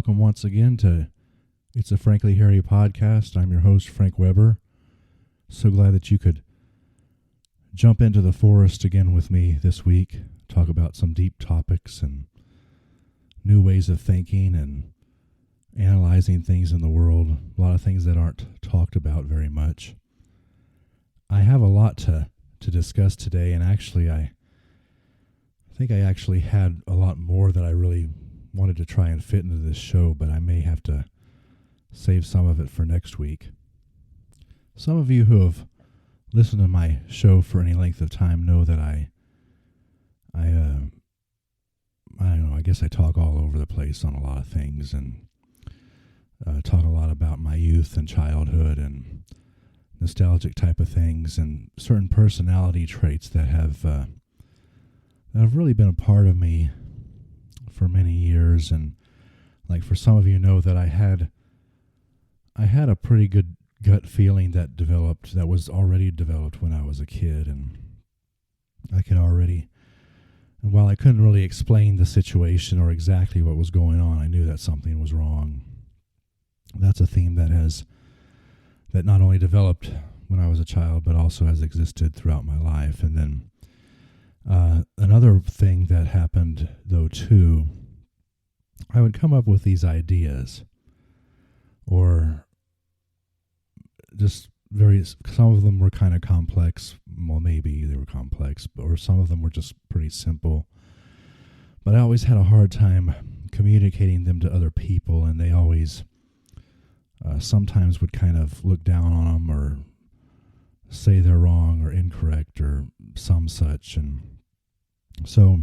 welcome once again to It's a Frankly Hairy podcast. I'm your host, Frank Weber. So glad that you could jump into the forest again with me this week, talk about some deep topics and new ways of thinking and analyzing things in the world, a lot of things that aren't talked about very much. I have a lot to discuss today, and actually I think I actually had a lot more that I really wanted to try and fit into this show, but I may have to save some of it for next week. Some of you who have listened to my show for any length of time know that I don't know, I guess I talk all over the place on a lot of things and talk a lot about my youth and childhood and nostalgic type of things and certain personality traits that have really been a part of me for many years. And like for some of you know that I had a pretty good gut feeling that was already developed when I was a kid, and and while I couldn't really explain the situation or exactly what was going on, I knew that something was wrong. That's a theme that not only developed when I was a child, but also has existed throughout my life. And then another thing that happened, though, too, I would come up with these ideas, or just some of them were kind of complex. Well, maybe they were complex, or some of them were just pretty simple. But I always had a hard time communicating them to other people, and they always sometimes would kind of look down on them or say they're wrong or incorrect or some such. And so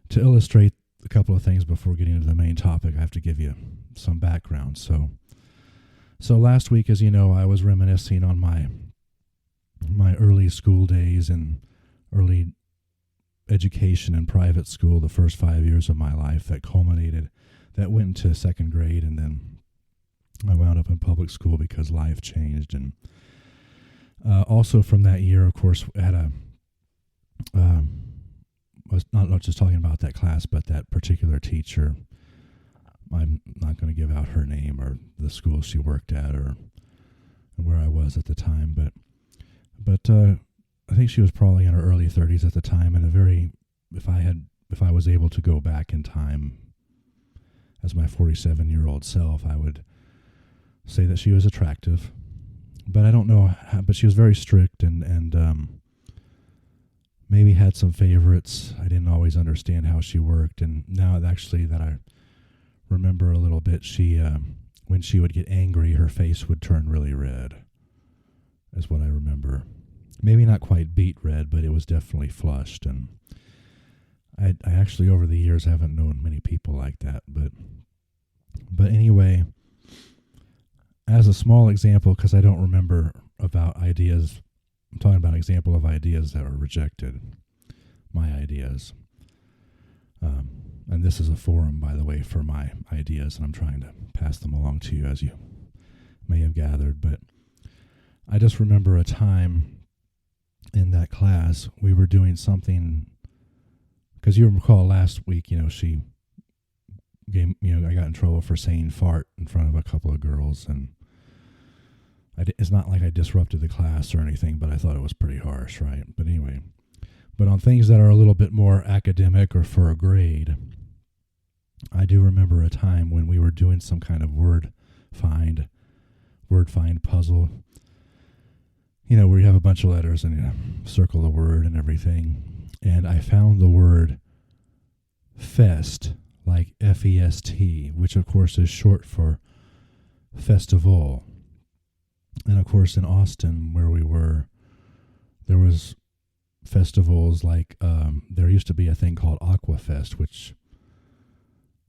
to illustrate a couple of things before getting into the main topic, I have to give you some background. So last week, as you know, I was reminiscing on my early school days and early education in private school, the first 5 years of my life that went into second grade, and then I wound up in public school because life changed. And also from that year, of course, was not just talking about that class, but that particular teacher. I'm not going to give out her name or the school she worked at or where I was at the time, but I think she was probably in her early 30s at the time, and if I was able to go back in time as my 47-year-old self, I would say that she was attractive. But I don't know but she was very strict and maybe had some favorites. I didn't always understand how she worked, and now actually that I remember a little bit, when she would get angry, her face would turn really red, is what I remember. Maybe not quite beet red, but it was definitely flushed. And I actually over the years haven't known many people like that. But anyway, as a small example, because I don't remember about ideas, I'm talking about an example of ideas that were rejected, my ideas. And this is a forum, by the way, for my ideas, and I'm trying to pass them along to you, as you may have gathered. But I just remember a time in that class we were doing something, because you recall last week, she gave, I got in trouble for saying fart in front of a couple of girls, and it's not like I disrupted the class or anything, but I thought it was pretty harsh, right? But anyway, but on things that are a little bit more academic or for a grade, I do remember a time when we were doing some kind of word find puzzle, where you have a bunch of letters and you circle the word and everything. And I found the word fest, like F-E-S-T, which of course is short for festival. And of course in Austin, where we were, there was festivals like, there used to be a thing called Aquafest, which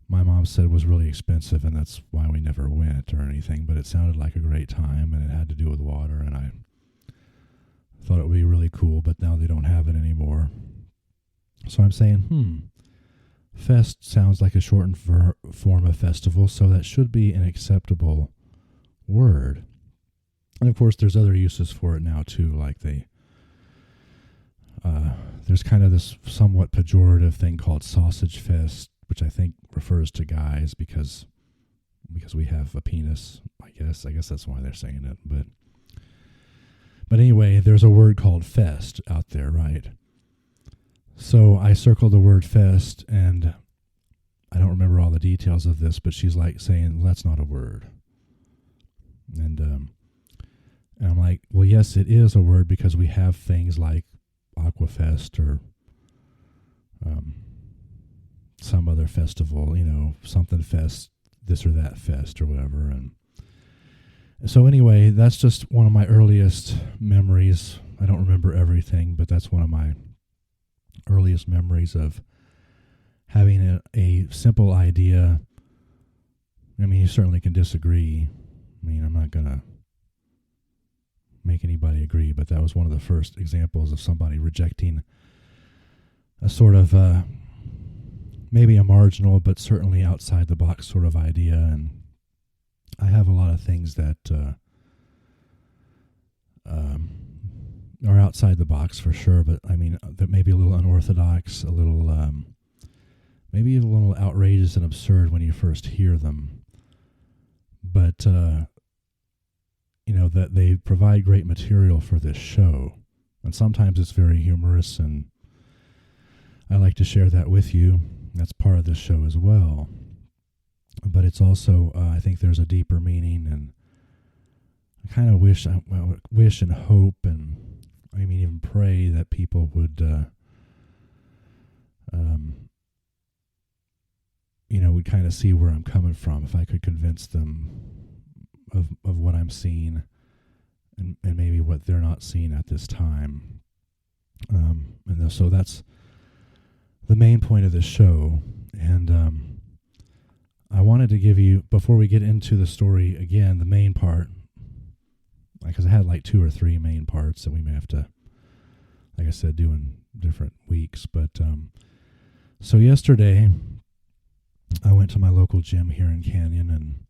my mom said was really expensive, and that's why we never went or anything, but it sounded like a great time, and it had to do with water, and I thought it would be really cool, but now they don't have it anymore. So I'm saying, fest sounds like a shortened form of festival, so that should be an acceptable word. And of course, there's other uses for it now, too, like there's kind of this somewhat pejorative thing called sausage fest, which I think refers to guys because because we have a penis. I guess that's why they're saying it. But anyway, there's a word called fest out there, right? So I circled the word fest, and I don't remember all the details of this, but she's like saying, that's not a word. And I'm like, well, yes, it is a word because we have things like Aquafest or some other festival, something fest, this or that fest or whatever. And so anyway, that's just one of my earliest memories. I don't remember everything, but that's one of my earliest memories of having a simple idea. I mean, you certainly can disagree. I mean, I'm not going to make anybody agree, but that was one of the first examples of somebody rejecting a sort of maybe a marginal, but certainly outside the box sort of idea. And I have a lot of things that are outside the box for sure, but I mean, that may be a little unorthodox, a little, maybe even a little outrageous and absurd when you first hear them. But, that they provide great material for this show. And sometimes it's very humorous, and I like to share that with you. That's part of this show as well. But it's also, I think there's a deeper meaning, and I kind of wish and hope, and I mean even pray that people would, would kind of see where I'm coming from. If I could convince them of what I'm seeing, and maybe what they're not seeing at this time. So that's the main point of this show. And I wanted to give you, before we get into the story again, the main part, because I had like 2 or 3 main parts that we may have to, like I said, do in different weeks. But so yesterday, I went to my local gym here in Canyon, and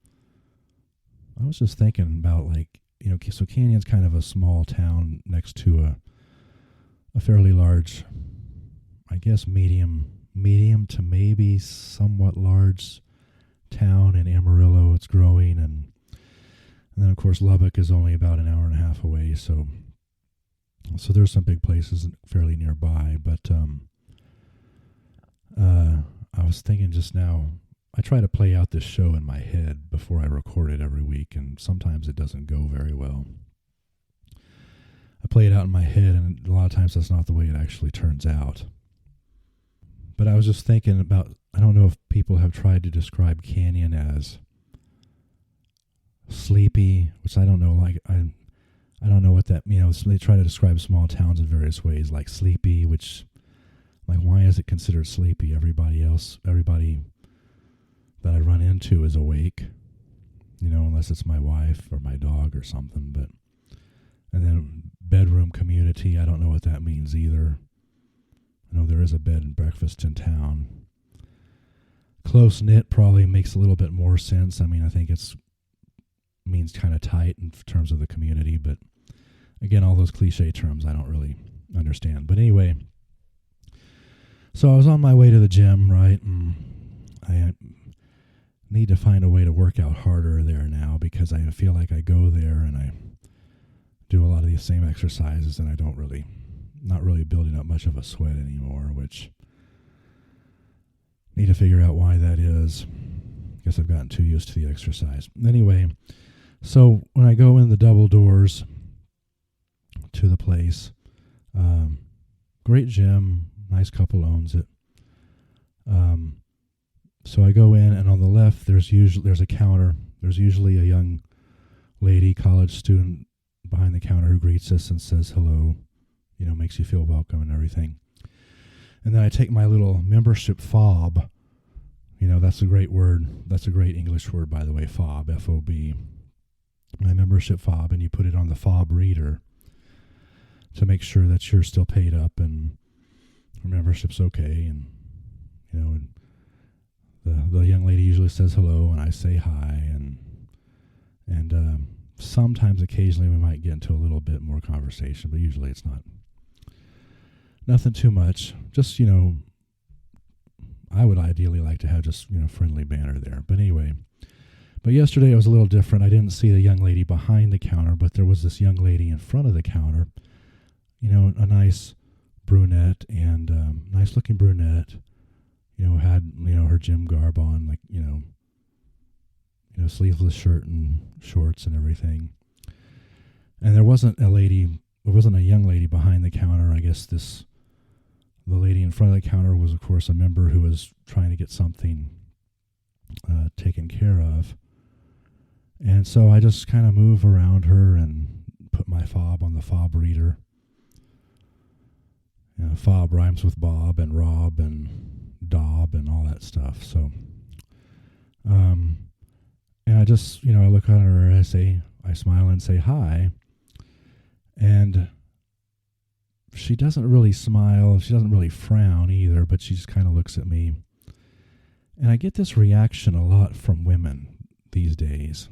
I was just thinking about, so Canyon's kind of a small town next to a fairly large, I guess medium to maybe somewhat large town in Amarillo. It's growing, and then of course Lubbock is only about an hour and a half away, so there's some big places fairly nearby. But I was thinking just now, I try to play out this show in my head before I record it every week, and sometimes it doesn't go very well. I play it out in my head, and a lot of times that's not the way it actually turns out. But I was just thinking about, I don't know if people have tried to describe Canyon as sleepy, which I don't know, I don't know what that, they try to describe small towns in various ways, like sleepy, which, why is it considered sleepy? Everybody that I run into is awake, unless it's my wife or my dog or something. And then bedroom community, I don't know what that means either. I know there is a bed and breakfast in town. Close knit probably makes a little bit more sense. I mean, I think it's means kind of tight in terms of the community, but again, all those cliche terms I don't really understand. But anyway, so I was on my way to the gym, right? And I need to find a way to work out harder there now, because I feel like I go there and I do a lot of these same exercises, and not really building up much of a sweat anymore, which need to figure out why that is. I guess I've gotten too used to the exercise. Anyway, so when I go in the double doors to the place, great gym, nice couple owns it. So I go in, and on the left there's a counter. There's usually a young lady, college student, behind the counter who greets us and says hello, makes you feel welcome and everything. And then I take my little membership fob. That's a great word. That's a great English word, by the way, fob, F-O-B. My membership fob, and you put it on the fob reader to make sure that you're still paid up and your membership's okay. And, and the young lady usually says hello, and I say hi, and sometimes, occasionally, we might get into a little bit more conversation, but usually it's nothing too much. Just, I would ideally like to have just, friendly banter there. But anyway, But yesterday it was a little different. I didn't see the young lady behind the counter, but there was this young lady in front of the counter. A nice brunette and nice looking brunette. Had her gym garb on, like sleeveless shirt and shorts and everything. And there wasn't a young lady behind the counter. I guess the lady in front of the counter was, of course, a member who was trying to get something taken care of. And so I just kind of move around her and put my fob on the fob reader. Fob rhymes with Bob and Rob and Dob and all that stuff. So, and I just, I look at her and I smile and say hi. And she doesn't really smile. She doesn't really frown either, but she just kind of looks at me. And I get this reaction a lot from women these days.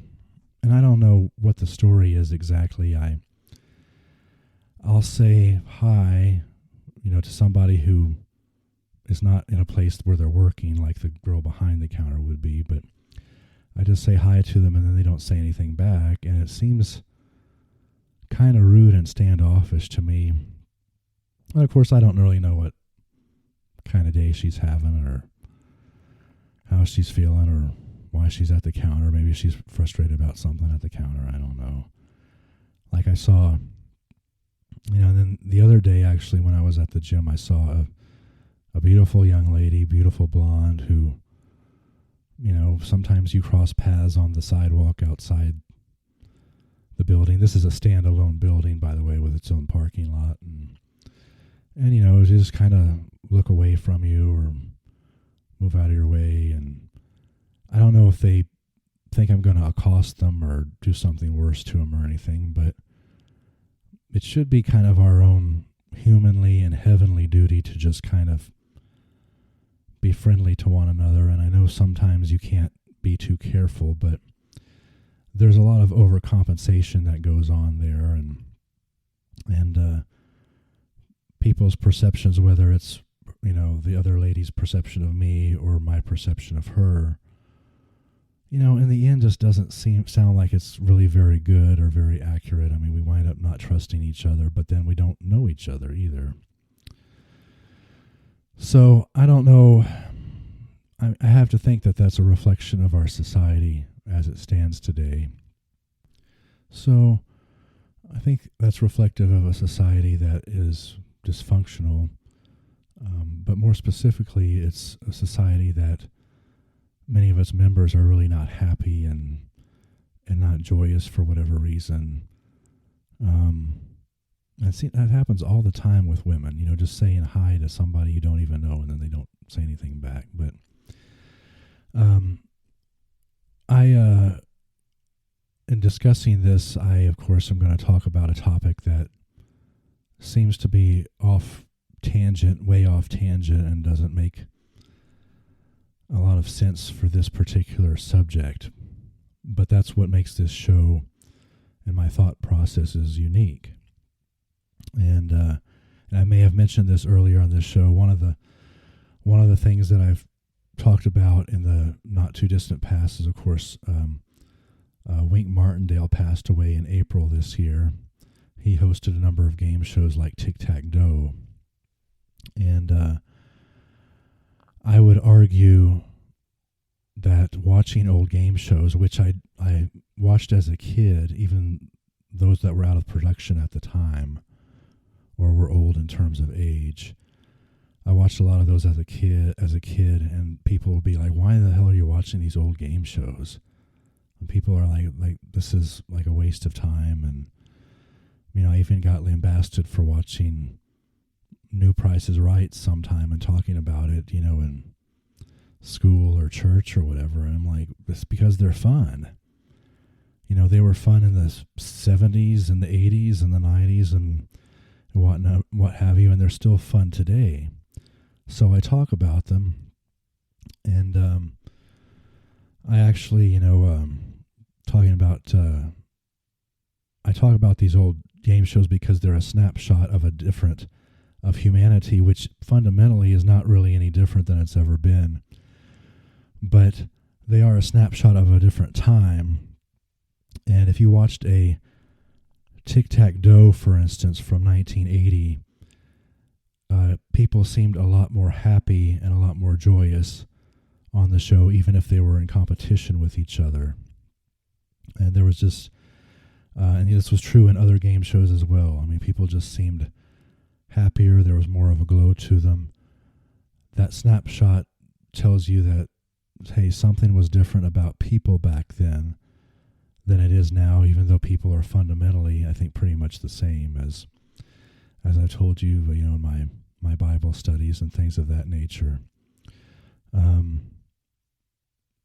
And I don't know what the story is exactly. I'll say hi, to somebody who is not in a place where they're working like the girl behind the counter would be, but I just say hi to them and then they don't say anything back. And it seems kind of rude and standoffish to me. And of course, I don't really know what kind of day she's having or how she's feeling or why she's at the counter. Maybe she's frustrated about something at the counter. I don't know. Like I saw, and then the other day, actually, when I was at the gym, I saw a beautiful young lady, beautiful blonde who, sometimes you cross paths on the sidewalk outside the building. This is a standalone building, by the way, with its own parking lot. And just kind of look away from you or move out of your way. And I don't know if they think I'm going to accost them or do something worse to them or anything, but it should be kind of our own humanly and heavenly duty to just kind of be friendly to one another. And I know sometimes you can't be too careful, but there's a lot of overcompensation that goes on there, and people's perceptions, whether it's the other lady's perception of me or my perception of her, in the end just doesn't sound like it's really very good or very accurate. I mean, we wind up not trusting each other, but then we don't know each other either. So I don't know. I have to think that that's a reflection of our society as it stands today. So I think that's reflective of a society that is dysfunctional, but more specifically, it's a society that many of its members are really not happy and not joyous for whatever reason. And see, that happens all the time with women, just saying hi to somebody you don't even know and then they don't say anything back. But in discussing this, I, of course, am going to talk about a topic that seems to be way off tangent, and doesn't make a lot of sense for this particular subject. But that's what makes this show and my thought processes unique. And I may have mentioned this earlier on this show. One of the things that I've talked about in the not too distant past is, of course, Wink Martindale passed away in April this year. He hosted a number of game shows like Tic-Tac-Doe. And I would argue that watching old game shows, which I watched as a kid, even those that were out of production at the time or were old in terms of age, I watched a lot of those as a kid, and people would be like, "Why the hell are you watching these old game shows?" And people are like, "This is like a waste of time." And I even got lambasted for watching New Price is Right sometime and talking about it, in school or church or whatever. And I'm like, it's because they're fun. They were fun in the 70s and the 80s and the 90s and what have you, and they're still fun today. So I talk about them, and I actually, I talk about these old game shows because they're a snapshot of humanity, which fundamentally is not really any different than it's ever been. But they are a snapshot of a different time. And if you watched a tic-tac-toe, for instance, from 1980, people seemed a lot more happy and a lot more joyous on the show, even if they were in competition with each other. And there was just, and this was true in other game shows as well. I mean, people just seemed happier. There was more of a glow to them. That snapshot tells you that, hey, something was different about people back then than it is now, even though people are fundamentally, I think, pretty much the same as I've told you, in my Bible studies and things of that nature. And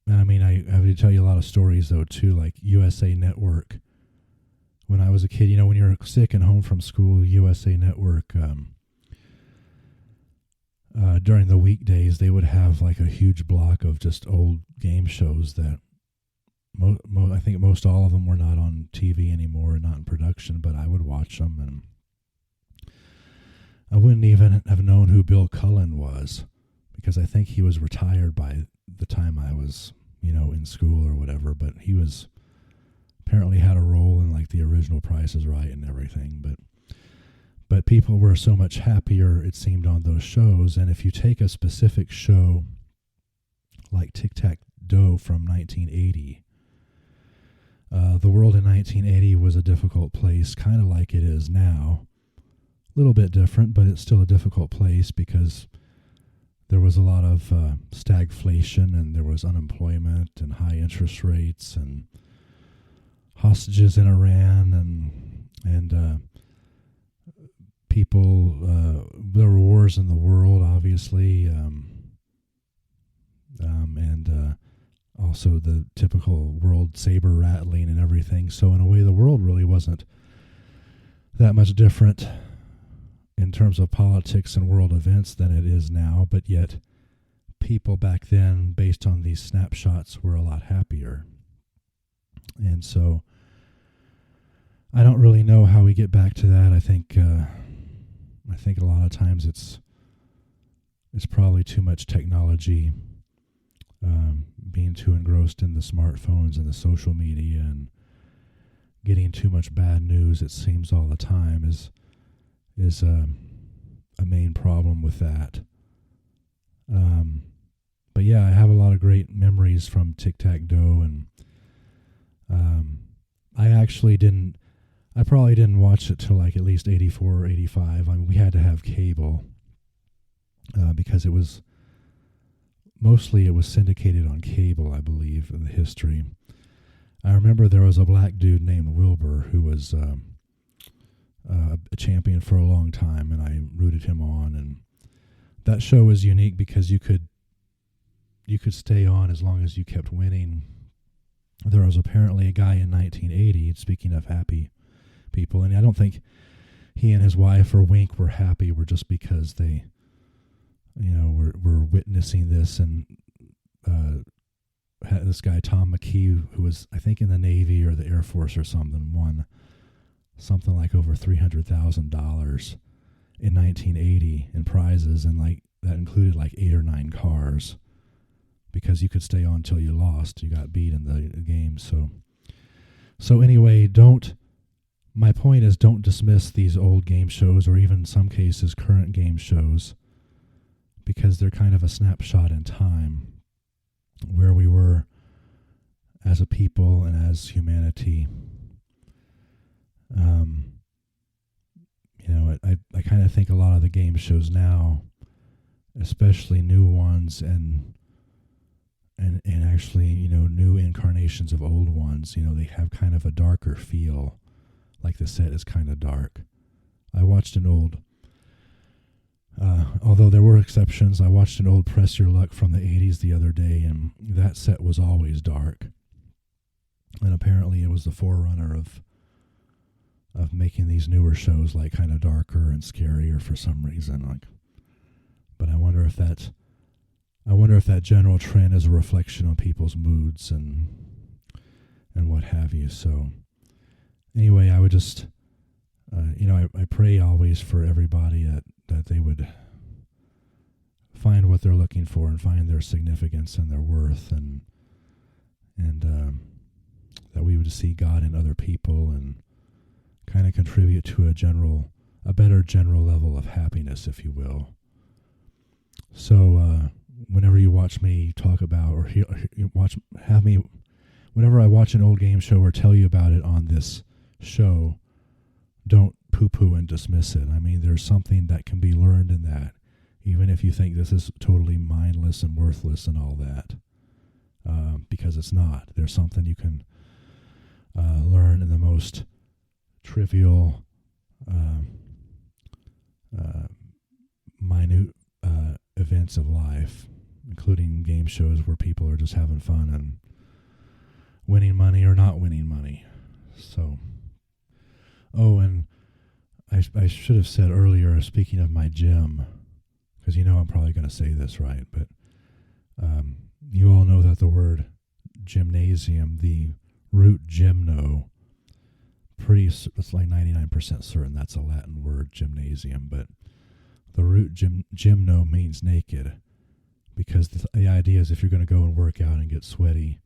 I mean, I have to tell you a lot of stories, though, too, like USA Network. When I was a kid, when you're sick and home from school, USA Network, during the weekdays, they would have like a huge block of just old game shows that I think most all of them were not on TV anymore, not in production, but I would watch them, and I wouldn't even have known who Bill Cullen was, because I think he was retired by the time I was, in school or whatever, but he was apparently had a role in like the original Price is Right and everything, but people were so much happier, it seemed, on those shows. And if you take a specific show like Tic-Tac-Toe from 1980, the world in 1980 was a difficult place, kind of like it is now. A little bit different, but it's still a difficult place because there was a lot of stagflation, and there was unemployment and high interest rates and hostages in Iran, and people, there were wars in the world, obviously, and also the typical world saber rattling and everything. So in a way, the world really wasn't that much different in terms of politics and world events than it is now, but yet people back then, based on these snapshots, were a lot happier. And so I don't really know how we get back to that. I think a lot of times it's probably too much technology, being too engrossed in the smartphones and the social media, and getting too much bad news, it seems, all the time is a main problem with that. But yeah, I have a lot of great memories from Tic-Tac-Toe, and I probably didn't watch it till like at least 84 or 85. I mean, we had to have cable because it was syndicated on cable, I believe, in the history. I remember there was a black dude named Wilbur who was a champion for a long time, and I rooted him on. And that show was unique because you could stay on as long as you kept winning. There was apparently a guy in 1980, speaking of happy people, and I don't think he and his wife or Wink were happy, were just because they, were witnessing this, and had this guy, Tom McKee, who was, I think, in the Navy or the Air Force or something, won something like over $300,000 in 1980 in prizes, and like that included like 8 or 9 cars, because you could stay on till you lost. You got beat in the game. So anyway, my point is, don't dismiss these old game shows, or even in some cases current game shows, because they're kind of a snapshot in time where we were as a people and as humanity. I kind of think a lot of the game shows now, especially new ones and actually, new incarnations of old ones, they have kind of a darker feel, like the set is kind of dark. I watched an old, although there were exceptions, I watched an old Press Your Luck from the 80s the other day, and that set was always dark. And apparently it was the forerunner of making these newer shows like kind of darker and scarier for some reason. But I wonder if that general trend is a reflection on people's moods and what have you. So anyway, I would just, I pray always for everybody that they would find what they're looking for and find their significance and their worth, and and that we would see God in other people and kind of contribute to a better general level of happiness, if you will. So whenever you watch me talk about or whenever I watch an old game show or tell you about it on this show, don't poo-poo and dismiss it. I mean, there's something that can be learned in that, even if you think this is totally mindless and worthless and all that, because it's not. There's something you can learn in the most trivial, minute events of life, including game shows where people are just having fun and winning money or not winning money. So, and I should have said earlier, speaking of my gym, because I'm probably going to say this right, but you all know that the word gymnasium, the root gymno, it's like 99% certain that's a Latin word, gymnasium, but the root gymno means naked, because the idea is if you're going to go and work out and get sweaty,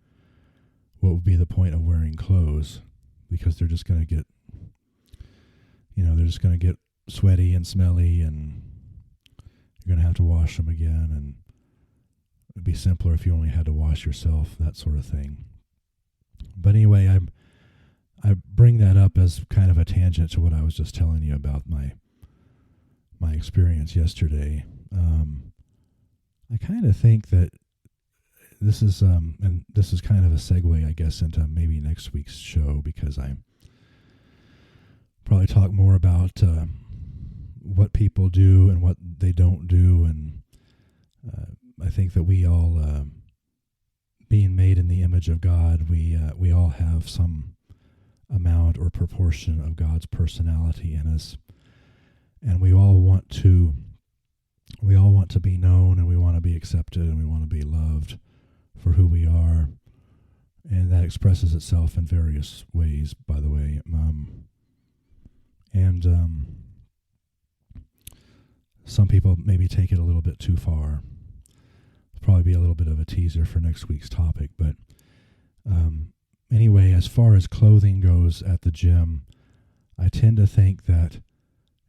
what would be the point of wearing clothes? Because they're just going to get, sweaty and smelly, and you're going to have to wash them again, and it'd be simpler if you only had to wash yourself, that sort of thing. But anyway, I bring that up as kind of a tangent to what I was just telling you about my experience yesterday. I kind of think that this is and this is kind of a segue, I guess, into maybe next week's show, because I probably talk more about what people do and what they don't do, and I think that we all, being made in the image of God, we all have some amount or proportion of God's personality in us, and we all want to be known, and we want to be accepted, and we want to be loved for who we are, and that expresses itself in various ways, by the way. Some people maybe take it a little bit too far. It'll probably be a little bit of a teaser for next week's topic, but anyway, as far as clothing goes at the gym, I tend to think that,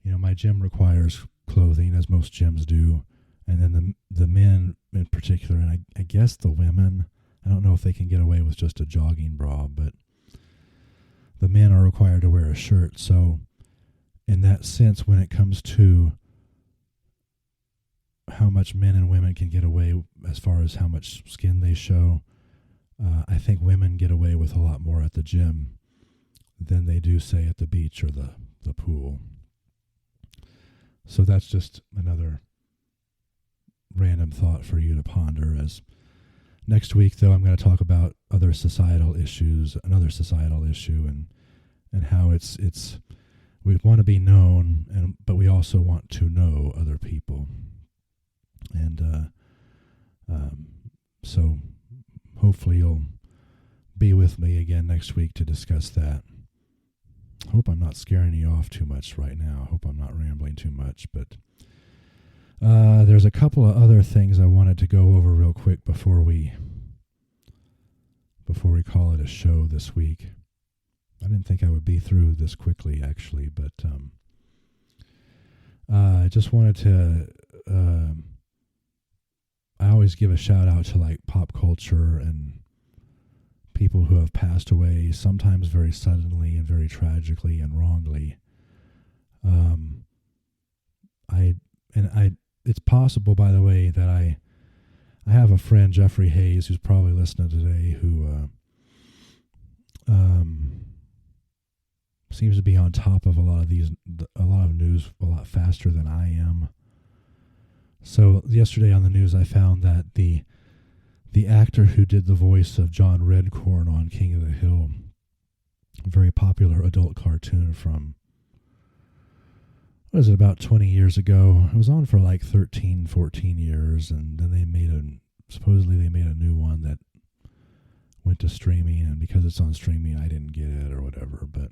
my gym requires clothing, as most gyms do, and then the men in particular, and I guess the women, I don't know if they can get away with just a jogging bra, but the men are required to wear a shirt. So in that sense, when it comes to how much men and women can get away as far as how much skin they show, I think women get away with a lot more at the gym than they do, say, at the beach or the pool. So that's just another random thought for you to ponder. As next week, though, I'm going to talk about another societal issue, and how it's we want to be known, but we also want to know other people. And so hopefully you'll be with me again next week to discuss that. Hope I'm not scaring you off too much right now. Hope I'm not rambling too much, but there's a couple of other things I wanted to go over real quick before we call it a show this week. I didn't think I would be through this quickly, actually, but I just wanted to I always give a shout out to like pop culture and people who have passed away, sometimes very suddenly and very tragically and wrongly. It's possible, by the way, that I have a friend, Jeffrey Hayes, who's probably listening today, who seems to be on top of a lot of news a lot faster than I am. So yesterday on the news, I found that the actor who did the voice of John Redcorn on King of the Hill, a very popular adult cartoon from, about 20 years ago? It was on for like 13, 14 years, and then supposedly they made a new one that went to streaming, and because it's on streaming, I didn't get it or whatever, but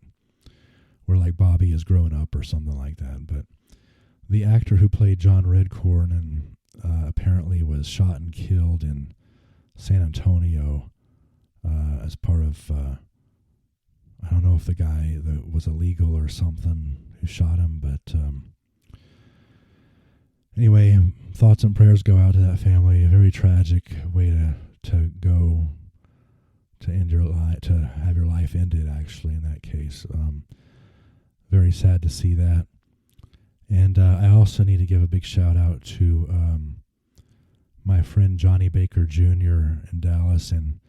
where like Bobby is grown up or something like that. But the actor who played John Redcorn and apparently was shot and killed in San Antonio as part of, I don't know if the guy that was illegal or something who shot him, but anyway, thoughts and prayers go out to that family. A very tragic way to go to end your life, to have your life ended, actually, in that case. Very sad to see that. And I also need to give a big shout out to my friend Johnny Baker Jr. in Dallas and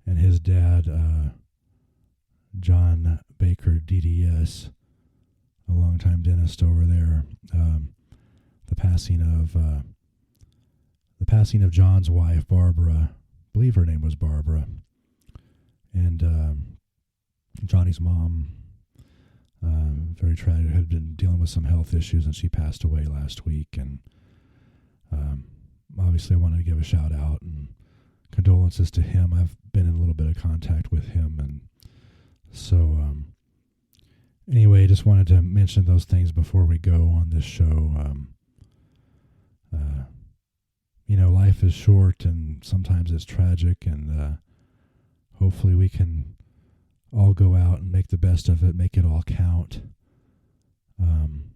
his dad, John Baker, DDS, a longtime dentist over there. The passing of John's wife, Barbara. I believe her name was Barbara. And Johnny's mom, very tragic, had been dealing with some health issues, and she passed away last week. And obviously I wanted to give a shout out and condolences to him. I've been in a little bit of contact with him, and so anyway, just wanted to mention those things before we go on this show. Life is short, and sometimes it's tragic, and hopefully we can all go out and make the best of it, make it all count. And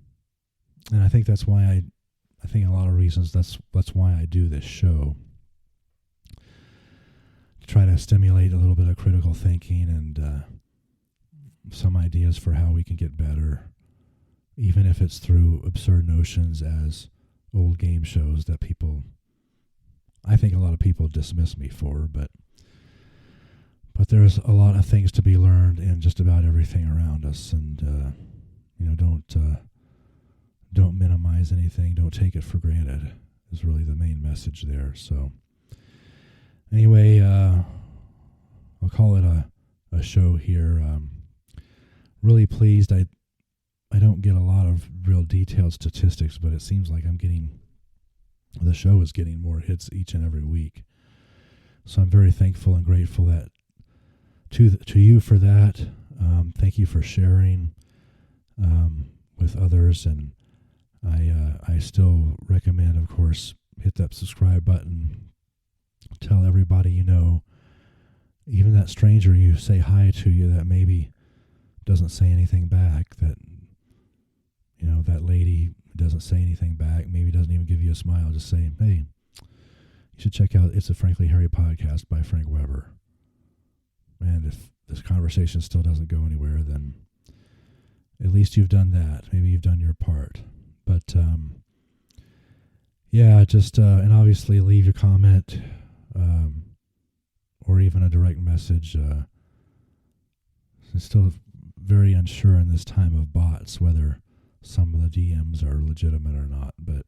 I think that's why I think a lot of reasons that's why I do this show, to try to stimulate a little bit of critical thinking and some ideas for how we can get better, even if it's through absurd notions as old game shows that I think a lot of people dismiss me for, but there's a lot of things to be learned in just about everything around us, and don't minimize anything, don't take it for granted, is really the main message there. So anyway, I'll call it a show here. Really pleased. I don't get a lot of real detailed statistics, but it seems like the show is getting more hits each and every week. So I'm very thankful and grateful that to you for that. Thank you for sharing with others, and I still recommend, of course, hit that subscribe button. Tell everybody you know, even that stranger you say hi to you that maybe doesn't say anything back, that lady doesn't say anything back, maybe doesn't even give you a smile, just say, hey, you should check out It's a Frankly Harry podcast by Frank Weber. And if this conversation still doesn't go anywhere, then at least you've done that. Maybe you've done your part. But and obviously leave your comment or even a direct message. I'm still very unsure in this time of bots whether some of the DMs are legitimate or not. But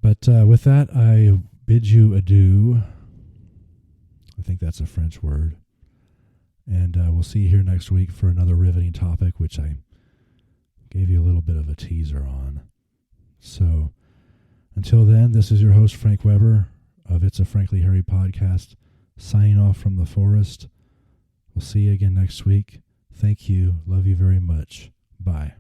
with that, I bid you adieu. I think that's a French word. And we'll see you here next week for another riveting topic, which I gave you a little bit of a teaser on. So until then, this is your host, Frank Weber of It's a Frankly Harry podcast, signing off from the forest. We'll see you again next week. Thank you. Love you very much. Bye.